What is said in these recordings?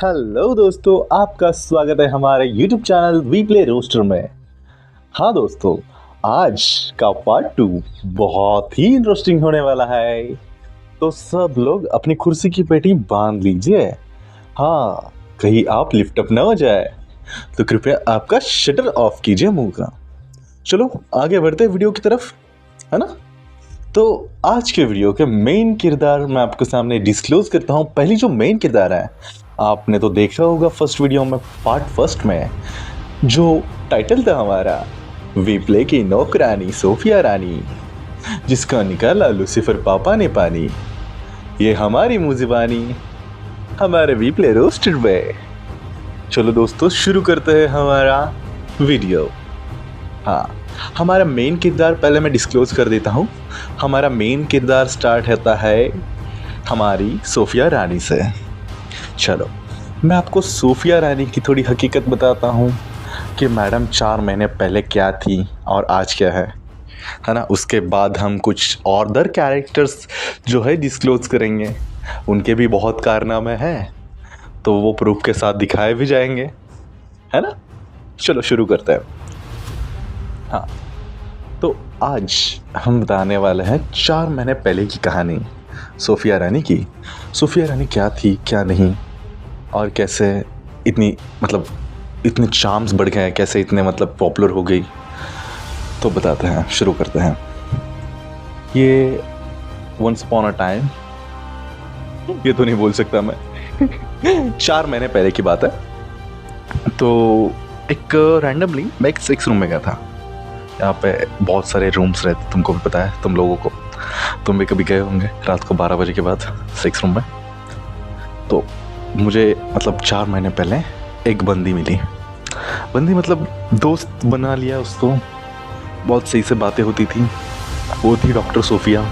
Hello दोस्तों, आपका स्वागत है हमारे YouTube channel we play roaster में। हाँ दोस्तों, आज का पार्ट 2 बहुत ही इंटरेस्टिंग होने वाला है। तो सब लोग अपनी कुर्सी की पेटी बांध लीजिए। हाँ, कहीं आप लिफ्ट अप ना हो जाए तो कृपया आपका शटर ऑफ कीजिए मुंह का। चलो आगे बढ़ते हैं वीडियो की तरफ, है ना। तो आज के वीडियो के मेन किरदार मैं आपके सामने डिस्क्लोज करता हूँ। पहली जो मेन किरदार है, आपने तो देखा होगा फर्स्ट वीडियो में, पार्ट फर्स्ट में, जो टाइटल था हमारा वी प्ले की नौकरानी सोफिया रानी, जिसका निकाला लूसीफर पापा ने पानी। ये हमारी मुँह ज़बानी हमारे वी प्ले रोस्टेड में। चलो दोस्तों, शुरू करते हैं हमारा वीडियो। हाँ, हमारा मेन किरदार पहले मैं डिस्क्लोज कर देता हूँ। हमारा मेन किरदार स्टार्ट होता है हमारी सोफिया रानी से। चलो मैं आपको सोफिया रानी की थोड़ी हकीकत बताता हूँ कि मैडम 4 महीने पहले क्या थी और आज क्या है ना। उसके बाद हम कुछ और अदर कैरेक्टर्स जो है डिस्क्लोज करेंगे, उनके भी बहुत कारनामे हैं, तो वो प्रूफ के साथ दिखाए भी जाएंगे, है ना। चलो शुरू करते हैं। हाँ, तो आज हम बताने वाले हैं 4 महीने पहले की कहानी सोफिया रानी की। सोफिया रानी क्या थी क्या नहीं, और कैसे इतने चार्म्स बढ़ गए, कैसे इतने पॉपुलर हो गई, तो बताते हैं, शुरू करते हैं। ये वंस अपॉन अ टाइम, ये तो नहीं बोल सकता मैं 4 महीने पहले की बात है। तो एक रैंडमली मैं एक सेक्स रूम में गया था। यहाँ पे बहुत सारे रूम्स रहते, तुमको भी पता है, तुम लोगों को, तुम भी कभी गए होंगे रात को 12 बजे के बाद सेक्स रूम में। तो मुझे 4 महीने पहले एक बंदी मिली। बंदी दोस्त बना लिया उसको, बहुत सही से बातें होती थी। वो थी डॉक्टर सोफिया,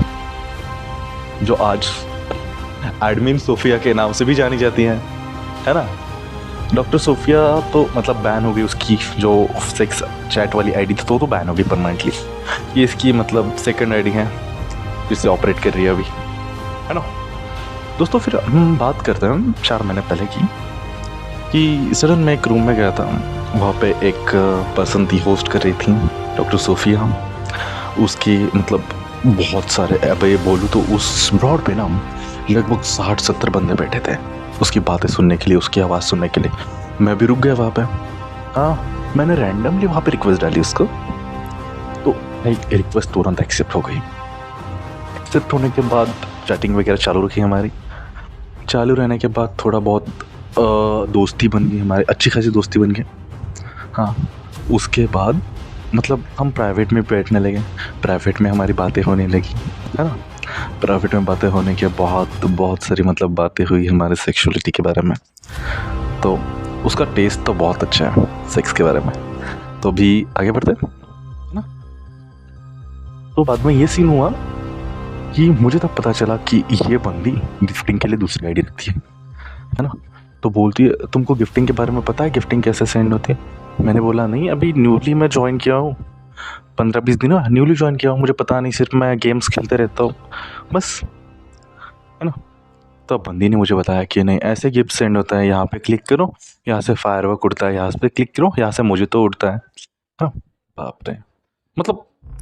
जो आज एडमिन सोफिया के नाम से भी जानी जाती है ना। डॉक्टर सोफिया तो बैन हो गई, उसकी जो सेक्स चैट वाली आईडी थी तो बैन हो गई परमानेंटली। ये इसकी सेकंड आईडी है जिससे ऑपरेट कर रही है अभी, है ना। दोस्तों फिर हम बात करते हैं 4 महीने पहले की, कि सडन मैं एक रूम में गया था। वहाँ पे एक पर्सन थी, होस्ट कर रही थी डॉक्टर सोफिया। उसकी बहुत सारे, अब ये बोलूँ तो उस ब्रॉड पे ना लगभग 60-70 बंदे बैठे थे उसकी बातें सुनने के लिए, उसकी आवाज़ सुनने के लिए। मैं भी रुक गया वहाँ पे। हाँ, मैंने रैंडमली वहाँ पे रिक्वेस्ट डाली उसको, तो भाई रिक्वेस्ट तुरंत एक्सेप्ट हो गई। एक्सेप्ट होने के बाद चैटिंग वगैरह चालू रखी हमारी। चालू रहने के बाद थोड़ा बहुत दोस्ती बन गई हमारी, अच्छी खासी दोस्ती बन गई। हाँ, उसके बाद हम प्राइवेट में बैठने लगे, प्राइवेट में हमारी बातें होने लगी, है ना। प्राइवेट में बातें होने के बहुत सारी बातें हुई हमारे सेक्सुअलिटी के बारे में। तो उसका टेस्ट तो बहुत अच्छा है सेक्स के बारे में। तो भी आगे बढ़ते हैं ना। तो बाद में ये सीन हुआ कि मुझे तब पता चला कि ये बंदी गिफ्टिंग के लिए दूसरी आईडी रखती है ना। तो बोलती है, तुमको गिफ्टिंग के बारे में पता है, गिफ्टिंग कैसे सेंड होती है। मैंने बोला नहीं, अभी न्यूली मैं ज्वाइन किया हूँ, 15-20 दिन हुआ न्यूली ज्वाइन किया हूँ, मुझे पता नहीं, सिर्फ मैं गेम्स खेलते रहता हूँ बस, है ना। तो बंदी ने मुझे बताया कि नहीं, ऐसे गिफ्ट सेंड होता है, यहाँ पे क्लिक करो, यहाँ से फायरवर्क उड़ता है, यहाँ पे क्लिक करो, यहाँ से मुझे तो उड़ता है। हाँ, बाप रे,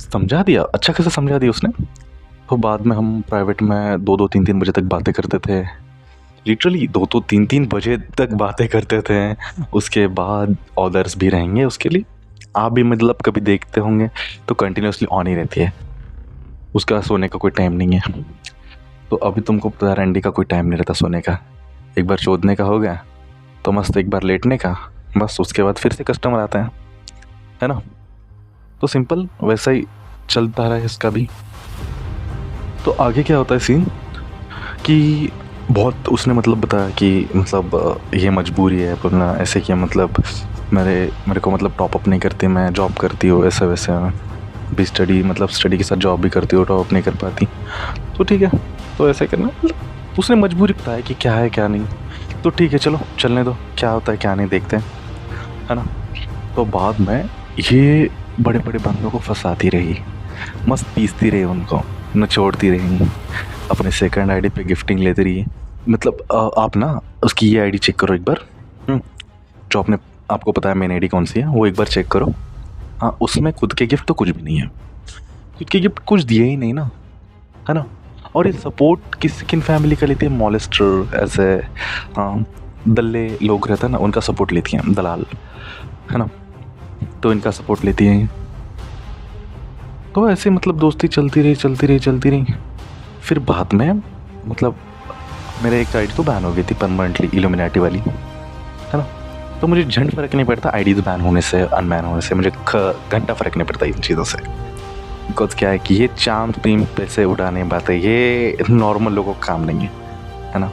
समझा दिया, अच्छा खासा समझा दिया उसने। तो बाद में हम प्राइवेट में 2-2, 3-3 बजे तक बातें करते थे, लिटरली 2-2, 3-3 बजे तक बातें करते थे। उसके बाद ऑर्डर्स भी रहेंगे उसके लिए, आप भी कभी देखते होंगे, तो कंटिन्यूसली ऑन ही रहती है, उसका सोने का कोई टाइम नहीं है। तो अभी तुमको पता है रैंडी का कोई टाइम नहीं रहता सोने का। एक बार चोदने का हो गया तो मस्त एक बार लेटने का, बस उसके बाद फिर से कस्टमर आते हैं, है ना। तो सिंपल वैसा ही चलता रहा है इसका भी। तो आगे क्या होता है सीन कि बहुत उसने बताया कि ये मजबूरी है बोलना, ऐसे किया मेरे को टॉप अप नहीं करती, मैं जॉब करती हूँ, ऐसा वैसे भी स्टडी स्टडी के साथ जॉब भी करती हूँ, टॉप अप नहीं कर पाती। तो ठीक है, तो ऐसे करना, उसने मजबूरी बताया कि क्या है क्या नहीं। तो ठीक है, चलो चलने दो, क्या होता है क्या नहीं देखते हैं, है ना। तो बाद में ये बड़े बड़े बंदों को फंसाती रही, मस्त पीसती रही, उनको नचोड़ती रही, अपने सेकंड आईडी पे गिफ्टिंग लेती रही, मतलब आप ना उसकी ये आईडी चेक करो एक बार। जो आपने आपको पता है मेन आईडी कौन सी है, वो एक बार चेक करो। हाँ, उसमें खुद के गिफ्ट तो कुछ भी नहीं है, खुद के गिफ्ट कुछ दिए ही नहीं ना, है ना। और ये सपोर्ट किन फैमिली का लेती है, मॉलेस्टर ऐसे दल्ले लोग रहते हैं ना, उनका सपोर्ट लेती हैं, दलाल, है ना। तो इनका सपोर्ट लेती हैं। तो ऐसे मतलब दोस्ती चलती रही। फिर बाद में मतलब मेरे एक आईडी तो बैन हो गई थी परमानेंटली, इल्यूमिनाटी वाली, है ना। तो मुझे झंड फर्क नहीं पड़ता आईडीज बैन होने से, अनबैन होने से, मुझे घंटा फर्क नहीं पड़ता इन चीज़ों से। बिकॉज क्या है कि ये चांद प्रेम पैसे उड़ाने बातें ये नॉर्मल लोगों का काम नहीं है ना।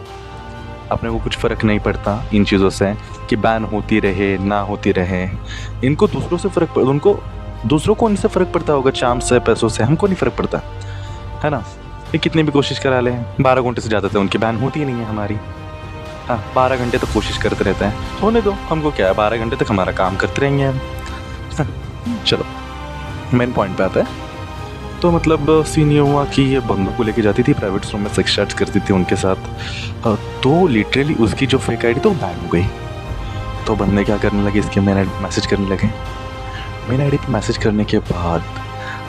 अपने को कुछ फ़र्क नहीं पड़ता इन चीज़ों से कि बैन होती रहे ना होती रहे। इनको दूसरों से फ़र्क पड़ता, उनको दूसरों को इनसे फ़र्क पड़ता होगा, चांद से पैसों से, हमको नहीं फ़र्क पड़ता, है ना। ये कितनी भी कोशिश करा लें, 12 घंटे से ज़्यादा तो उनकी बैन होती ही नहीं है हमारी। हाँ, 12 घंटे तक कोशिश करते रहते हैं, होने दो, हमको क्या है, 12 घंटे तक हमारा काम करते रहेंगे हम। चलो मेन पॉइंट पे आता है। तो मतलब सीन ये हुआ कि ये बंदूक को लेके जाती थी प्राइवेट रूम में, सेक्स चैट्स करती थी उनके साथ। तो लिटरली उसकी जो फेक आईडी तो बैन हो गई। तो बंदे क्या करने लगे, इसके मेन आईडी मैसेज करने लगे। मेन आईडी पे मैसेज करने के बाद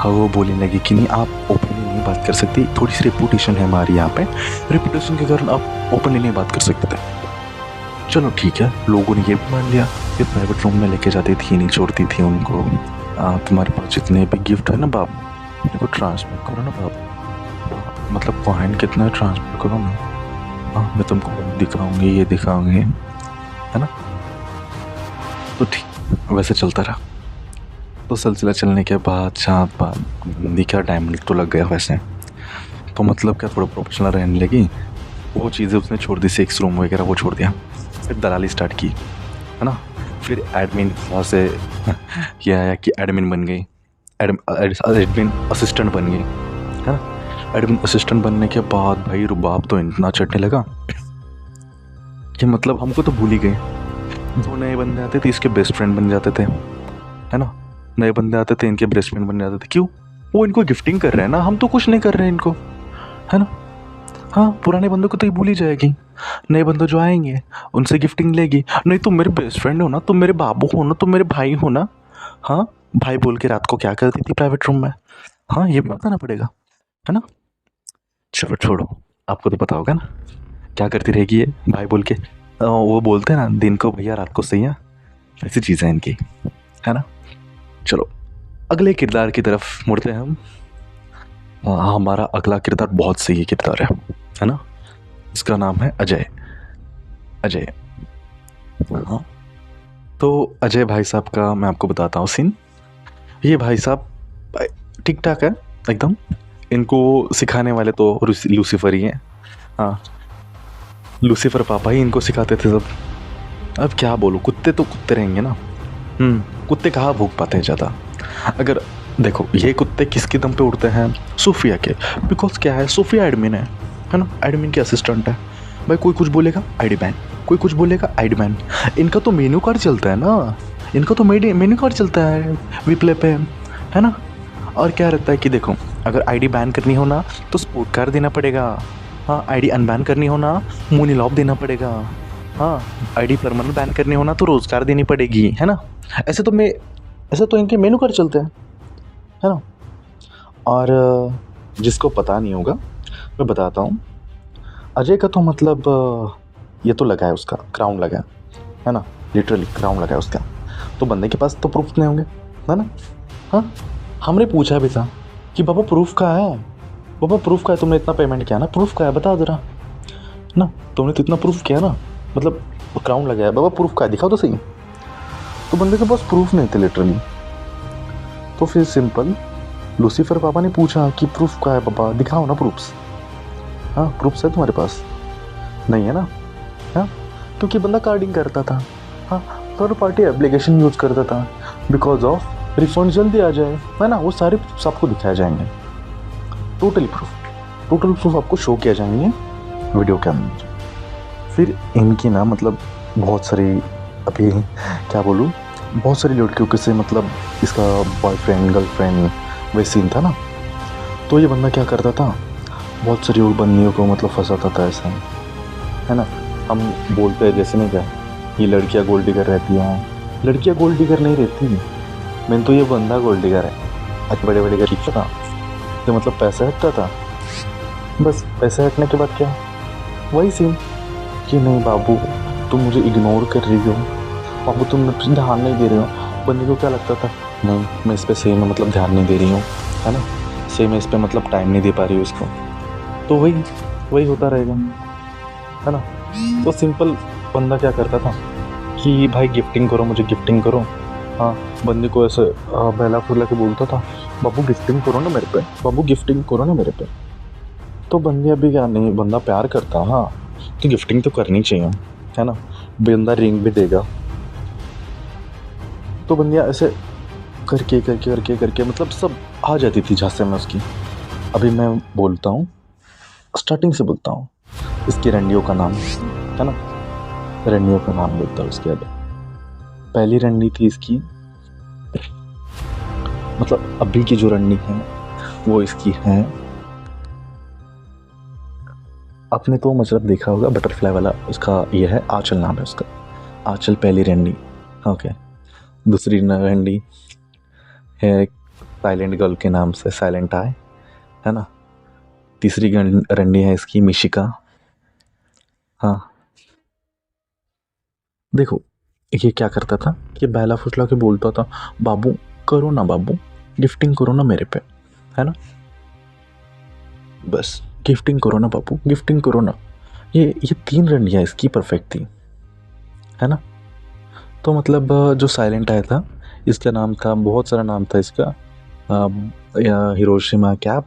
वो बोलने लगी कि नहीं, आप ओपनली नहीं बात कर सकती, थोड़ी सी रेपुटेशन है हमारी यहाँ पे, रेपुटेशन के कारण आप ओपनली नहीं बात कर सकते थे। चलो ठीक है, लोगों ने ये भी मान लिया। फिर प्राइवेट रूम में लेके जाती थी, नहीं छोड़ती थी उनको। तुम्हारे पास जितने भी गिफ्ट है ना बाप, मेरे को ट्रांसफर करो ना बाप, मतलब कॉइन कितना ट्रांसफर करो ना। हाँ, मैं तुमको दिखाऊंगी, ये दिखाऊंगी, है ना। तो ठीक वैसे चलता रहा। तो सिलसिला चलने के बाद चाँद बाद दिखा, डायमंड तो लग गया वैसे। तो मतलब क्या थोड़ा प्रोफेशनल रहने लगी, वो चीज़ें उसने छोड़ दी, सेक्स रूम वगैरह वो छोड़ दिया। फिर दलाली स्टार्ट की, है ना। फिर एडमिन वहाँ से ये आया कि एडमिन बन गई, एडमिन असिस्टेंट बन गई, है ना। एडमिन असिस्टेंट बनने के बाद भाई रुबाब तो इतना चढ़ने लगा कि मतलब हमको तो भूल ही गए। 2 नए बंदे आते थे, इसके बेस्ट फ्रेंड बन जाते थे, है ना। नए बंदे आते थे, इनके बेस्ट फ्रेंड बन जाते थे। क्यों? वो इनको गिफ्टिंग कर रहे हैं ना, हम तो कुछ नहीं कर रहे हैं इनको, है ना। हाँ, पुराने बंदों को तो ये भूल ही जाएगी, नए बंदे जो आएंगे उनसे गिफ्टिंग लेगी। नहीं, तुम मेरे बेस्ट फ्रेंड हो ना, तुम मेरे बाबू हो ना, तुम मेरे भाई हो ना। हाँ, भाई बोल के रात को क्या करती थी प्राइवेट रूम में, हाँ ये बताना पड़ेगा, है ना। चलो छोड़ो, आपको तो पता होगा ना क्या करती रहेगी ये भाई बोल के। वो बोलते हैं ना, दिन को भैया रात को सैया, ऐसी चीज़ है इनकी, है ना। चलो अगले किरदार की तरफ मुड़ते हैं हम। हमारा अगला किरदार बहुत सही किरदार है ना। इसका नाम है अजय। अजय, हाँ। तो अजय भाई साहब का मैं आपको बताता हूँ सीन। ये भाई साहब ठीक ठाक है एकदम, इनको सिखाने वाले तो लूसीफर ही हैं। हाँ, लूसीफर पापा ही इनको सिखाते थे सब। अब क्या बोलूँ, कुत्ते तो कुत्ते रहेंगे ना। कुत्ते कहाँ भूख पाते हैं ज़्यादा। अगर देखो ये कुत्ते किसके दम पे उड़ते हैं, सूफिया के। बिकॉज क्या है, सूफिया एडमिन है ना, एडमिन के असिस्टेंट है। भाई कोई कुछ बोलेगा आईडी बैन, कोई कुछ बोलेगा आईडी बैन। इनका तो मेन्यू कार्ड चलता है ना, इनका तो मेन्यू कार्ड चलता है वीप्ले पे, है ना। और क्या रहता है कि देखो, अगर आईडी बैन करनी हो ना तो स्पोर्ट कार्ड देना पड़ेगा। हाँ, आईडी अनबैन करनी हो ना मोनीलॉब देना पड़ेगा। हाँ, आईडी परमानेंट बैन करनी हो ना तो रोजगार देनी पड़ेगी, है ना। ऐसे तो इनके मेन्यू कार्ड चलते हैं, है ना। और जिसको पता नहीं होगा मैं बताता हूँ, अजय का तो मतलब ये तो लगा है, उसका क्राउन लगा है ना, लिटरली क्राउन लगा है उसका। तो बंदे के पास तो प्रूफ नहीं होंगे, है ना। हाँ, हमने पूछा भी था कि बाबा प्रूफ कहाँ है, बाबा प्रूफ का है, तुमने इतना पेमेंट किया ना, प्रूफ का है बता जरा ना, तुमने तो इतना प्रूफ किया ना, मतलब क्राउन लगा है, बाबा प्रूफ का है दिखाओ तो सही। तो बंदे के पास प्रूफ नहीं थे लिटरली। तो फिर सिंपल लूसीफर पापा ने पूछा कि प्रूफ का है पापा, दिखाओ ना प्रूफ्स। हाँ, प्रूफ्स है तुम्हारे पास? नहीं है ना। हाँ, क्योंकि बंदा कार्डिंग करता था। हाँ, थर्ड पार्टी एप्लीकेशन यूज़ करता था, बिकॉज ऑफ रिफंड जल्दी आ जाए, है ना। वो सारे प्रूफ्स आपको दिखाए जाएंगे, टोटल प्रूफ आपको शो किया जाएंगे वीडियो के अंदर। फिर इनकी ना मतलब बहुत सारी, अभी क्या बोलूँ, बहुत सारी लड़कियों के से मतलब इसका बॉयफ्रेंड गर्लफ्रेंड वही सीन था ना। तो ये बंदा क्या करता था, बहुत सारी बंदियों को मतलब फंसाता था ऐसा, है ना। हम बोलते हैं जैसे नहीं क्या, ये लड़कियां गोल्ड डिगर रहती हैं, लड़कियां गोल्ड डिगर नहीं रहती। मैंने तो ये बंदा गोल्ड डिगर है। आज बड़े बड़े घर लिखता था तो मतलब पैसा हटता था, बस पैसे हटने के बाद क्या, वही सीन कि नहीं बाबू तुम मुझे इग्नोर कर रही हो, बाबू तुम मुझे ध्यान नहीं दे रहे हो। बंदे को क्या लगता था, नहीं मैं इस पर सही में मतलब ध्यान नहीं दे रही हूँ, है ना, सही में इस पर मतलब टाइम नहीं दे पा रही हूँ उसको, तो वही वही होता रहेगा, है ना। तो सिंपल बंदा क्या करता था कि भाई गिफ्टिंग करो, मुझे गिफ्टिंग करो। हाँ, बंदे को ऐसे बहला फुला के बोलता था, बाबू गिफ्टिंग करो ना मेरे पे, बाबू गिफ्टिंग करो ना मेरे पे। तो बंदे अभी क्या नहीं, बंदा प्यार करता, हाँ तो गिफ्टिंग तो करनी चाहिए, है ना। बंदा रिंग भी देगा। तो बंदियाँ ऐसे करके करके करके करके मतलब सब आ जाती थी झांसे में उसकी। अभी मैं बोलता हूँ, स्टार्टिंग से बोलता हूँ, इसकी रंडियों का नाम, है ना, रंडियों का नाम बोलता हूँ उसके। अब पहली रंडी थी इसकी, मतलब अभी की जो रंडी है वो इसकी है, आपने तो मतलब देखा होगा बटरफ्लाई वाला, उसका ये है आंचल, नाम है उसका आंचल, पहली रंडी। ओके, दूसरी रंडी है साइलेंट गर्ल के नाम से, साइलेंट आई, है ना। तीसरी रंडी है इसकी मिशिका। हाँ देखो, ये क्या करता था, ये बैला फुसला के बोलता था, बाबू करो ना बाबू, गिफ्टिंग करो ना मेरे पे, है ना, बस गिफ्टिंग करो ना बाबू, गिफ्टिंग करो ना। ये तीन रंडियाँ इसकी परफेक्ट थी, है ना। तो मतलब जो साइलेंट आया था, इसका नाम था, बहुत सारा नाम था इसका, हिरोशिमा, क्या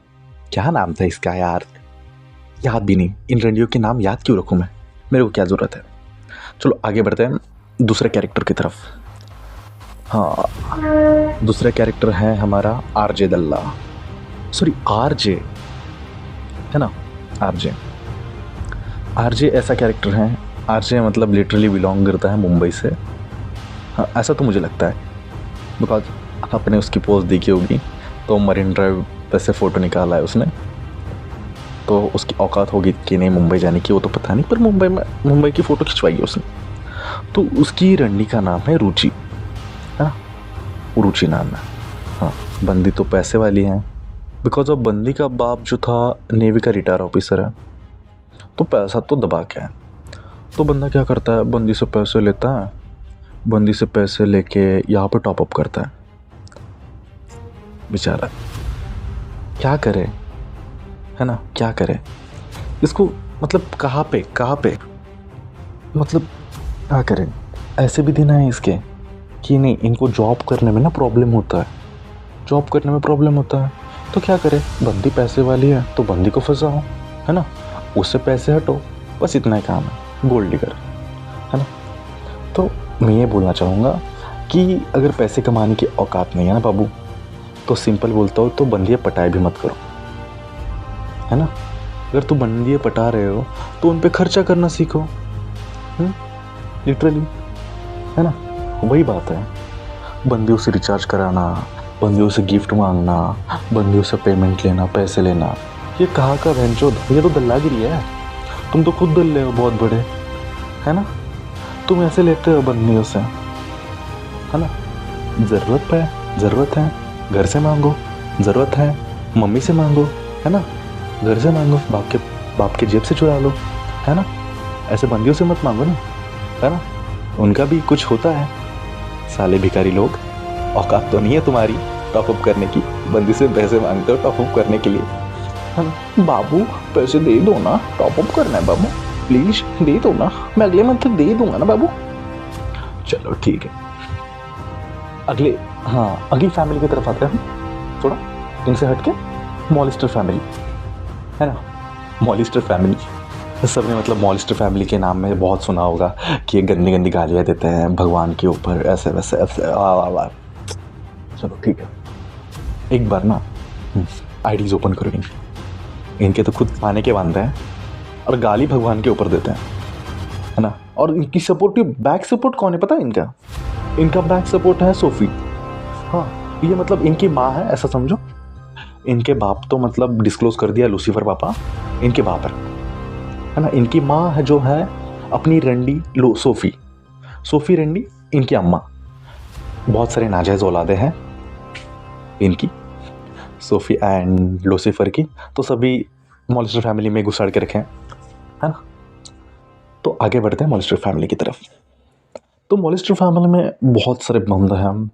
क्या नाम था इसका यार, याद भी नहीं। इन रंडियों के नाम याद क्यों रखूँ मैं, मेरे को क्या ज़रूरत है। चलो आगे बढ़ते हैं दूसरे कैरेक्टर की तरफ। हाँ, दूसरा कैरेक्टर है हमारा आरजे दल्ला, सॉरी आरजे, है ना, आरजे। आरजे ऐसा कैरेक्टर है, आरजे मतलब लिटरली बिलोंग करता है मुंबई से। हाँ ऐसा तो मुझे लगता है, बिकॉज आपने उसकी पोस्ट देखी होगी, तो मरीन ड्राइव पे से फ़ोटो निकाला है उसने, तो उसकी औकात होगी कि नहीं मुंबई जाने की वो तो पता नहीं, पर मुंबई की फ़ोटो खिंचवाई है उसने। तो उसकी रंडी का नाम है रुचि, है ना, रुचि नाम है। हाँ, बंदी तो पैसे वाली है, बिकॉज ऑफ बंदी का बाप जो था नेवी का रिटायर ऑफिसर है, तो पैसा तो दबा के है। तो बंदा क्या करता है, बंदी से पैसे लेता है, बंदी से पैसे लेके यहाँ पे टॉपअप करता है। बेचारा क्या करे, है ना, क्या करे इसको, मतलब कहाँ पे मतलब क्या करें। ऐसे भी दिन है इसके कि नहीं, इनको जॉब करने में ना प्रॉब्लम होता है, जॉब करने में प्रॉब्लम होता है, तो क्या करें, बंदी पैसे वाली है तो बंदी को फंसाओ, है ना, उससे पैसे हटो, बस इतना ही काम है, गोल्ड डिगर, है ना। तो मैं ये बोलना चाहूँगा कि अगर पैसे कमाने की औकात नहीं है ना बाबू, तो सिंपल बोलता हूँ, तो बंदियाँ पटाए भी मत करो, है ना। अगर तू बंदियाँ पटा रहे हो तो उन पे खर्चा करना सीखो, लिटरली, है ना। वही बात है, बंदियों से रिचार्ज कराना, बंदियों से गिफ्ट मांगना, बंदियों से पेमेंट लेना, पैसे लेना, ये कहाँ का भैंचोद, ये तो दल्लागिरी है। तुम तो खुद दल्ले हो बहुत बड़े, है ना, तुम ऐसे लेते हो बंदियों से, है ना। ज़रूरत है घर से मांगो, ज़रूरत है मम्मी से मांगो, है ना, घर से मांगो, बाप के जेब से चुरा लो, है ना। ऐसे बंदियों से मत मांगो ना, है ना, उनका भी कुछ होता है, साले भिखारी लोग, औकात तो नहीं है तुम्हारी टॉपअप करने की, बंदी से पैसे मांगते हो टॉपअप करने के लिए, है ना। बाबू पैसे दे दो ना, टॉपअप करना है बाबू, प्लीज दे दो ना, मैं अगले मंथ दे दूंगा ना बाबू। चलो ठीक है, अगली फैमिली की तरफ आते हैं हम, थोड़ा इनसे हटके, मॉलिस्टर फैमिली, है ना, मॉलिस्टर फैमिली। सबने मतलब मॉलिस्टर फैमिली के नाम में बहुत सुना होगा कि ये गंदी गंदी गालियाँ देते हैं भगवान के ऊपर, ऐसे वैसे ऐसे वाह। चलो ठीक है, एक बार ना आईडीज ओपन करो इनके तो खुद खाने के बांधते हैं और गाली भगवान के ऊपर देते हैं, है ना। और इनकी सपोर्टिव बैक सपोर्ट कौन है पता है इनका बैक सपोर्ट है सोफी। हाँ, ये मतलब इनकी माँ है ऐसा समझो, इनके बाप तो मतलब डिस्क्लोज कर दिया लूसीफर पापा इनके बाप है है ना। इनकी माँ है जो है अपनी रंडी सोफ़ी रंडी, इनकी अम्मा। बहुत सारे नाजायज़ औलादे हैं इनकी, सोफ़ी एंड लूसीफर की, तो सभी मॉलिस्टर फैमिली में घुसाड़ के रखे हैं, है ना। तो आगे बढ़ते हैं मॉलिस्टर फैमिली की तरफ। तो मॉलिस्टर फैमिली में बहुत सारे बंदे हैं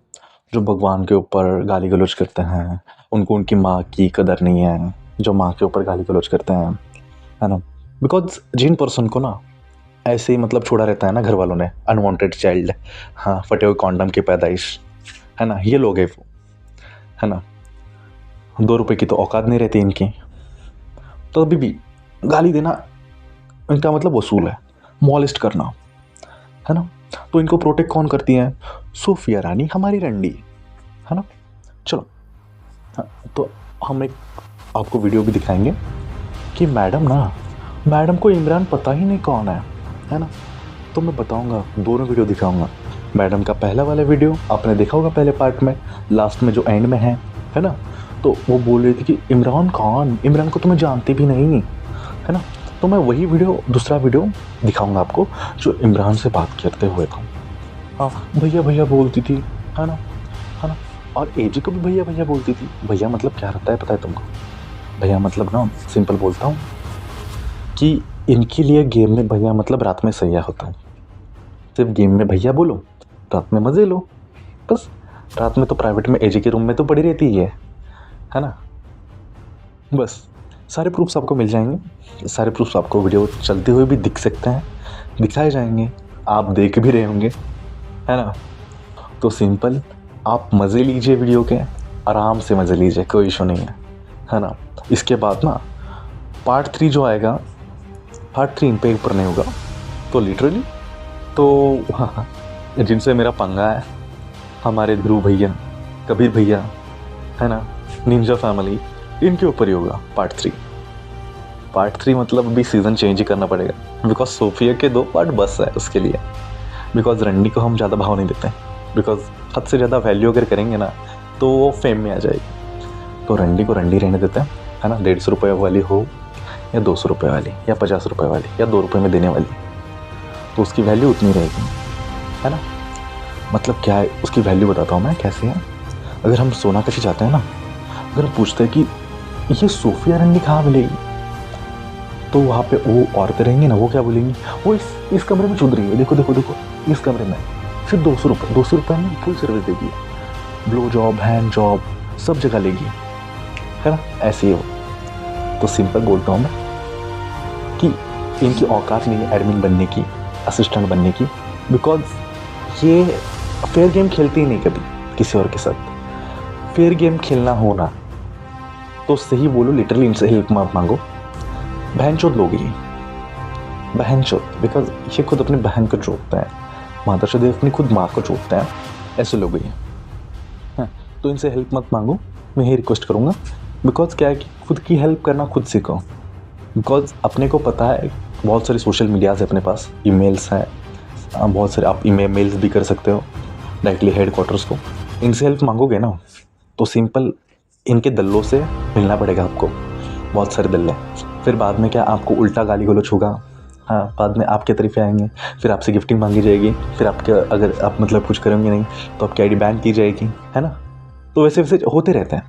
जो भगवान के ऊपर गाली गलौज करते हैं, उनको उनकी माँ की कदर नहीं है, जो माँ के ऊपर गाली गलौज करते हैं, है ना। बिकॉज जिन पर्सन को ना ऐसे ही मतलब छोड़ा रहता है ना घर वालों ने, अनवांटेड चाइल्ड, हाँ, फटे हुए कॉन्डम की पैदाइश, है ना, ये लोग है वो, है ना। 2 रुपए की तो औकात नहीं रहती इनकी, तो अभी भी गाली देना इनका मतलब वसूल है, मॉलिस्ट करना, है ना। तो इनको प्रोटेक्ट कौन करती है? सोफिया रानी, हमारी रंडी, है ना। चलो, हाँ, तो हम एक आपको वीडियो भी दिखाएंगे कि मैडम को इमरान पता ही नहीं कौन है ना। तो मैं बताऊंगा, दोनों वीडियो दिखाऊंगा। मैडम का पहला वाला वीडियो आपने देखा होगा पहले पार्ट में, लास्ट में जो एंड में है ना। तो वो बोल रही थी कि इमरान को तो मैं जानती भी नहीं, है ना। तो मैं वही वीडियो, दूसरा वीडियो दिखाऊंगा आपको जो इमरान से बात करते हुए था। हाँ, भैया बोलती थी, है ना। और एजी को भी भैया बोलती थी। भैया मतलब क्या रहता है पता है तुमको? भैया मतलब ना, सिंपल बोलता हूँ कि इनके लिए गेम में भैया मतलब रात में सैया होता है। सिर्फ गेम में भैया बोलो, रात में मज़े लो, बस। रात में तो प्राइवेट में एजी के रूम में तो पड़ी रहती है ना। बस सारे प्रूफ्स आपको मिल जाएंगे, सारे प्रूफ्स आपको वीडियो चलते हुए भी दिख सकते हैं, दिखाए जाएंगे, आप देख भी रहे होंगे, है ना। तो सिंपल आप मज़े लीजिए वीडियो के, आराम से मज़े लीजिए, कोई इशू नहीं है ना। इसके बाद ना पार्ट 3 जो आएगा, पार्ट 3 इन पे ऊपर नहीं होगा, तो लिटरली तो हाँ, जिनसे मेरा पंगा है, हमारे ध्रुव भैया, कबीर भैया, है ना, निंजा फैमिली, इनके ऊपर ही होगा पार्ट 3 मतलब अभी सीज़न चेंज ही करना पड़ेगा, बिकॉज सोफिया के 2 पार्ट बस है उसके लिए। बिकॉज रंडी को हम ज़्यादा भाव नहीं देते, बिकॉज हद से ज़्यादा वैल्यू अगर करेंगे ना तो वो फेम में आ जाएगी। तो रंडी को रंडी रहने देते हैं, है ना। 150 रुपये वाली हो या 200 रुपये वाली या 50 रुपये वाली या 2 रुपये में देने वाली, तो उसकी वैल्यू उतनी रहेगी, है ना। मतलब क्या है उसकी वैल्यू, बताता हूँ मैं कैसे है। अगर हम सोनाकशी जाते हैं ना, अगर हम पूछते हैं कि ये सोफिया रंडी कहाँ मिलेगी, तो वहाँ पे वो औरतें रहेंगी ना, वो क्या बोलेंगी, वो इस कमरे में चुद रही है, देखो इस कमरे में। फिर 200 रुपये में फुल सर्विस देगी, ब्लो जॉब, हैंड जॉब, सब जगह लेगी, है ना। ऐसे ही हो। तो सिंपल बोलता हूँ मैं कि इनकी औकात नहीं है एडमिन बनने की, असिस्टेंट बनने की, बिकॉज ये फेयर गेम खेलती ही नहीं कभी किसी और के साथ। फेयर गेम खेलना होना तो सही बोलो, लिटरली इनसे हेल्प मत मांगो, बहनचोद लोग ये, बहनचोद, बिकॉज ये खुद अपनी बहन को चोटता है, माताश्री अपनी खुद माँ को चोटता है, ऐसे लोग ये हैं। तो इनसे हेल्प मत मांगो, मैं यही रिक्वेस्ट करूँगा। बिकॉज क्या है कि खुद की हेल्प करना खुद सीखो, बिकॉज अपने को पता है बहुत सारी सोशल मीडियाज़ है अपने पास, ईमेल्स हैं बहुत सारे, आप ईमेल्स भी कर सकते हो डायरेक्टली हेड क्वार्टर्स को। इनसे हेल्प मांगोगे ना तो सिंपल इनके दल्लों से मिलना पड़ेगा आपको, बहुत सारे दल्ले। फिर बाद में क्या आपको उल्टा गाली गलौच होगा, हाँ, बाद में आपके तरफ आएंगे, फिर आपसे गिफ्टिंग मांगी जाएगी, फिर आपके अगर आप मतलब कुछ करेंगे नहीं तो आपकी आईडी बैन की जाएगी, है ना। तो वैसे वैसे होते रहते हैं,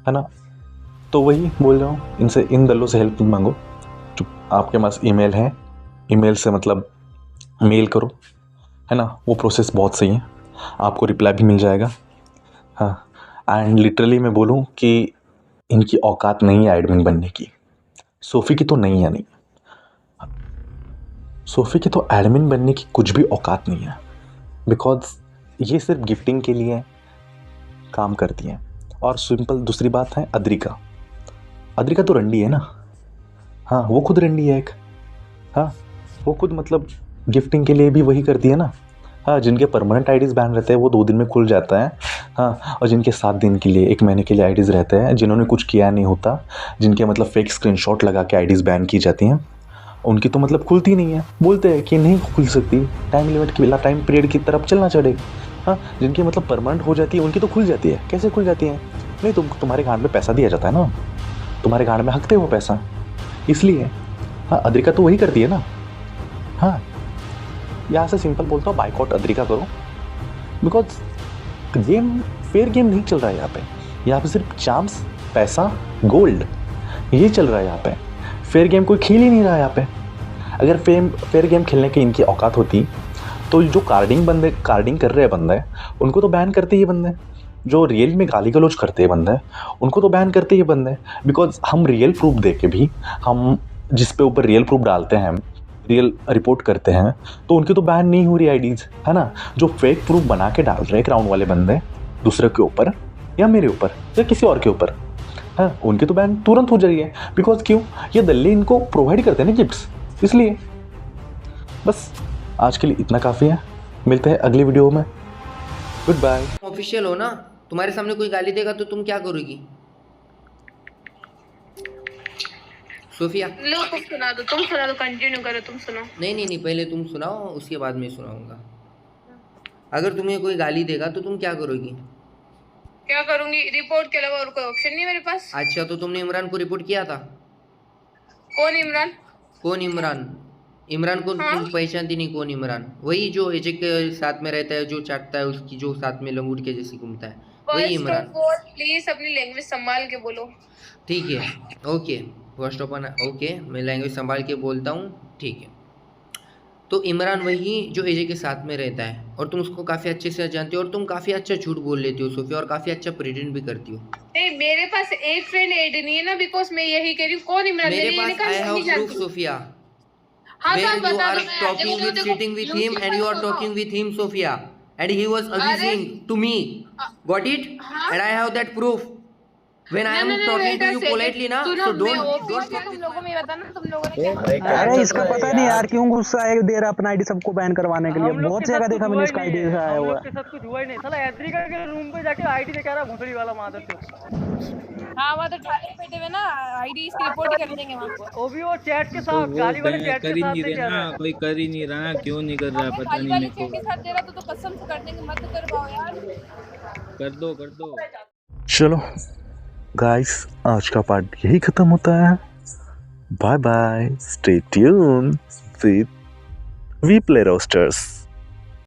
है ना। तो वही बोल रहा हूँ, इनसे, इन दलों से हेल्प मांगो। आपके पास ईमेल है, ईमेल से मतलब मेल करो, है ना, वो प्रोसेस बहुत सही है, आपको रिप्लाई भी मिल जाएगा। हाँ, एंड लिटरली मैं बोलूँ कि इनकी औकात नहीं है एडमिन बनने की। सोफ़ी की तो नहीं है, सोफ़ी की तो एडमिन बनने की कुछ भी औकात नहीं है, बिकॉज ये सिर्फ गिफ्टिंग के लिए काम करती हैं। और सिंपल दूसरी बात है, अद्रिका तो रंडी है ना, हाँ, वो खुद रंडी है एक, हाँ, वो खुद मतलब गिफ्टिंग के लिए भी वही करती है ना। हाँ, जिनके परमानेंट आईडीज़ बैन रहते हैं वो 2 दिन में खुल जाता है, हाँ, और जिनके 7 दिन के लिए, 1 महीने के लिए आईडीज़ रहते हैं, जिन्होंने कुछ किया नहीं होता, जिनके मतलब फेक स्क्रीनशॉट लगा के आईडीज़ बैन की जाती हैं, उनकी तो मतलब खुलती नहीं है, बोलते हैं कि नहीं खुल सकती, टाइम लिमिट की, टाइम पीरियड की तरफ चलना चढ़ेगा। हाँ, जिनकी मतलब परमानेंट हो जाती है उनकी तो खुल जाती है। कैसे खुल जाती है? नहीं, तुम्हारे गांड में पैसा दिया जाता है ना, तुम्हारे गांड में हकते वो पैसा, इसलिए हाँ, अद्रिका तो वही करती है ना। हाँ, यहाँ से सिंपल बोलता हूँ, बाइकआउट अद्रिका करो, बिकॉज गेम फेयर गेम नहीं चल रहा है यहाँ पे। यहाँ पे सिर्फ चांस, पैसा, गोल्ड, ये चल रहा है यहाँ पे। फेयर गेम कोई खेल ही नहीं रहा है यहाँ पे। अगर फेयर गेम खेलने की इनकी औकात होती तो जो कार्डिंग कर रहे हैं बंदे, उनको तो बैन करते ही बंदे। जो रियल में गाली गलौज करते हैं बंदे, उनको तो बैन करते ही बंदे। बिकॉज हम रियल प्रूफ दे के भी, हम जिस पे ऊपर रियल प्रूफ डालते हैं, रियल रिपोर्ट करते हैं, तो उनकी तो बैन नहीं हो रही आईडीज़, है ना। जो फेक प्रूफ बना के डाल रहे हैं ग्राउंड वाले बंदे दूसरे के ऊपर या मेरे ऊपर या किसी और के ऊपर, हाँ, उनकी तो बैन तुरंत हो जाएगी। बिकॉज क्यों? ये दल्ले इनको प्रोवाइड करते हैं ना गिफ्ट्स, इसलिए। बस आज के लिए इतना काफ़ी है। मिलते हैं अगली वीडियो में। Good bye. ऑफिशियल हो ना, तुम्हारे सामने कोई गाली देगा तो तुम क्या करोगी? सोफिया, लो तुम सुना दो, कंटिन्यू करो, तुम सुनो। नहीं, पहले तुम सुनाओ, उसके बाद मैं सुनाऊंगा। अगर तुम्हें कोई गाली देगा तो तुम क्या करोगी? क्या करूंगी? रिपोर्ट के अलावा और कोई ऑप्शन नहीं मेरे पास। अच्छा, तो तुमने इमरान को रिपोर्ट किया था? कौन इमरान? कौन इमरान? इमरान को हाँ? तुम पहचानती नहीं? कौन इमरान? वही जो एजे के साथ में रहता है, जो चाटता है, उसकी जो साथ में लंगूट के जैसी घूमता है, वही इमरान। प्लीज अपनी लैंग्वेज संभाल के बोलो। ठीक है, ओके, फर्स्ट ओपन, ओके, मैं लैंग्वेज संभाल के बोलता हूँ, ठीक है। तो इमरान वही जो एजे के साथ में रहता है, और तुम उसको काफ़ी अच्छे से जानती हो, और तुम काफ़ी अच्छा झूठ बोल लेती हो सोफिया, और काफ़ी अच्छा प्रिटेंड भी करती हो। नहीं, मेरे पास एक फ्रेंड ऐड नहीं है ना, बिकॉज मैं यही कह रही हूँ। कौन इमरान? मेरे पास आई हैव प्रूफ सोफिया। हाँ, Where तो you बता are दो। talking with, sitting with him, and you are talking with him, Sophia, and he was abusing to me. Got it? And I have that proof. When I am talking to you politely, ना, so don't तुम लोगों में बताना, तुम लोगों ने क्या? अरे इसका पता नहीं यार क्यों गुस्सा है, दे रहा अपना आईडी सबको बैन करवाने के लिए। बहुत जगह देखा मैंने इसका आईडी से आया हुआ है। सब कुछ हुआ ही नहीं, साला एड्रिका के रूम पे जाके आईडी दिखा रहा भूसड़ी वाला मादर से। हाँ, वहाँ तो ठाले बैठे हुए ना, आईडी इसकी रिपोर्ट ही कर देंगे वहाँ को। वो भी वो चैट के साथ, गाली वाले चैट के साथ दे रहा है। कोई कर ही नहीं रहा, क्यों नहीं कर रहा पता नहीं मेरे को। के साथ दे रहा तो कसम से कर देंगे, मत करवाओ यार। कर दो। चलो गाइस, आज का पार्ट यही खत्म होता है। Bye bye, stay tuned with we play roasters.